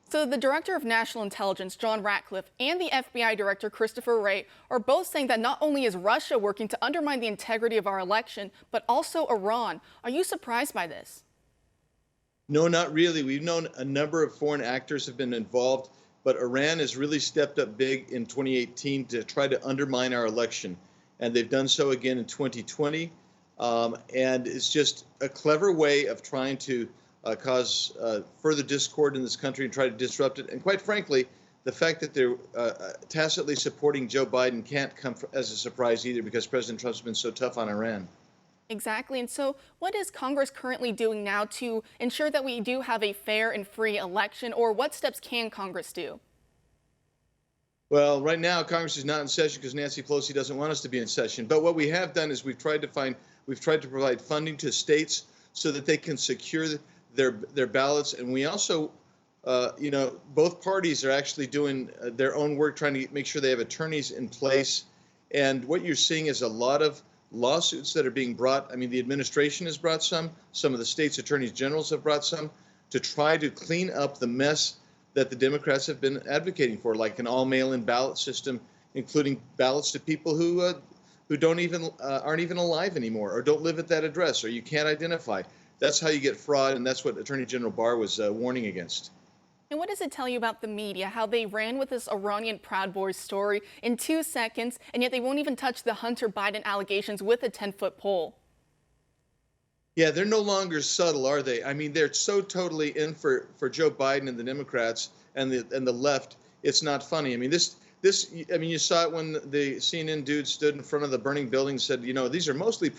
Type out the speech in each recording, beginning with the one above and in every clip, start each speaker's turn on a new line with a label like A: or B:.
A: So the Director of National Intelligence, John Ratcliffe, and the FBI Director, Christopher Wray, are both saying that not only is Russia working to undermine the integrity of our election, but also Iran. Are you surprised by this?
B: No, not really. We've known a number of foreign actors have been involved, but Iran has really stepped up big in 2018 to try to undermine our election. And they've done so again in 2020. And it's just a clever way of trying to cause further discord in this country and try to disrupt it. And quite frankly, the fact that they're tacitly supporting Joe Biden can't come as a surprise either, because President Trump's been so tough on Iran.
A: Exactly. And so what is Congress currently doing now to ensure that we do have a fair and free election, or what steps can Congress do?
B: Well, right now, Congress is not in session because Nancy Pelosi doesn't want us to be in session. But what we have done is we've tried to provide funding to states so that they can secure their ballots. And we also, both parties are actually doing their own work, trying to make sure they have attorneys in place. And what you're seeing is a lot of lawsuits that are being brought. I mean, the administration has brought some of the state's attorneys generals have brought some to try to clean up the mess that the Democrats have been advocating for, like an all mail-in ballot system, including ballots to people who don't even aren't even alive anymore, or don't live at that address, or you can't identify. That's how you get fraud, and that's what Attorney General Barr was warning against.
A: And what does it tell you about the media, how they ran with this Iranian Proud Boys story in 2 seconds, and yet they won't even touch the Hunter Biden allegations with a 10-foot pole?
B: Yeah, they're no longer subtle, are they? I mean, they're so totally in for Joe Biden and the Democrats and the left. It's not funny. I mean, I mean, you saw it when the CNN dude stood in front of the burning building and said, these are mostly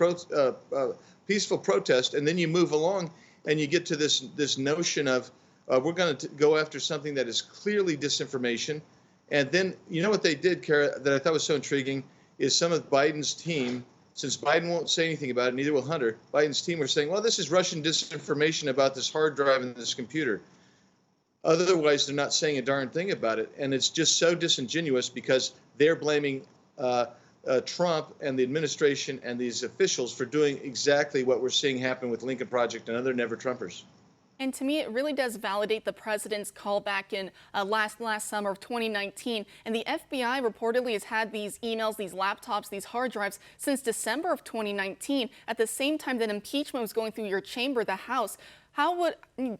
B: peaceful protests, and then you move along and you get to this notion of we're going to go after something that is clearly disinformation. And then, you know what they did, Kara, that I thought was so intriguing, is some of Biden's team, since Biden won't say anything about it, neither will Hunter, Biden's team were saying, well, this is Russian disinformation about this hard drive in this computer. Otherwise, they're not saying a darn thing about it. And it's just so disingenuous because they're blaming Trump and the administration and these officials for doing exactly what we're seeing happen with Lincoln Project and other never-Trumpers.
A: And to me, it really does validate the president's call back in last summer of 2019. And the FBI reportedly has had these emails, these laptops, these hard drives since December of 2019, at the same time that impeachment was going through your chamber, the House.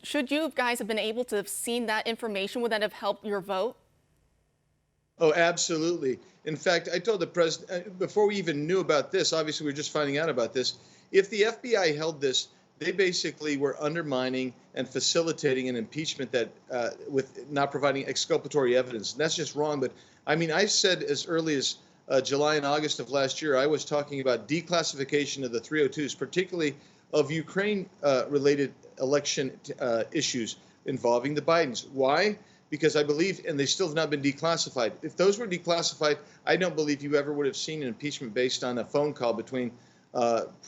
A: Should you guys have been able to have seen that information? Would that have helped your vote?
B: Oh, absolutely. In fact, I told the president, before we even knew about this, obviously we were just finding out about this, if the FBI held this, they basically were undermining and facilitating an impeachment that with not providing exculpatory evidence. And that's just wrong. But I mean, I said as early as July and August of last year, I was talking about declassification of the 302s, particularly of Ukraine-related election issues involving the Bidens. Why? Because I believe, and they still have not been declassified. If those were declassified, I don't believe you ever would have seen an impeachment based on a phone call between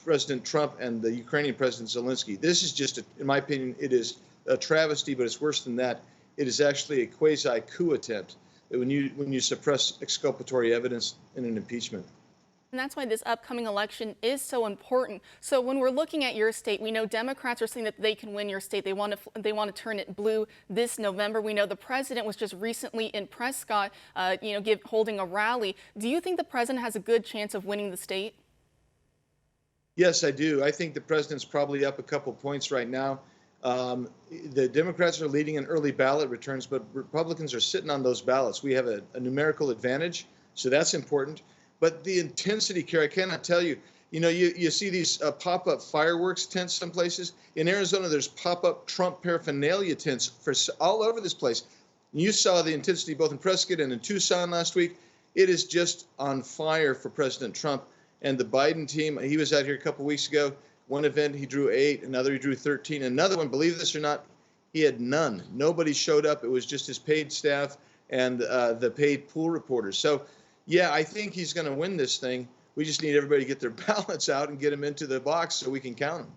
B: President Trump and the Ukrainian President Zelensky. This is just, in my opinion, it is a travesty, but it's worse than that. It is actually a quasi-coup attempt when you suppress exculpatory evidence in an impeachment.
A: And that's why this upcoming election is so important. So when we're looking at your state, we know Democrats are saying that they can win your state. They want to turn it blue this November. We know the president was just recently in Prescott, holding a rally. Do you think the president has a good chance of winning the state?
B: Yes, I do. I think the president's probably up a couple points right now. The Democrats are leading in early ballot returns, but Republicans are sitting on those ballots. We have a numerical advantage, so that's important. But the intensity, Kara, I cannot tell you. You see these pop-up fireworks tents some places. In Arizona, there's pop-up Trump paraphernalia tents all over this place. You saw the intensity both in Prescott and in Tucson last week. It is just on fire for President Trump. And the Biden team, he was out here a couple weeks ago. One event, he drew 8. Another, he drew 13. Another one, believe this or not, he had none. Nobody showed up. It was just his paid staff and the paid pool reporters. So, yeah, I think he's going to win this thing. We just need everybody to get their ballots out and get them into the box so we can count them.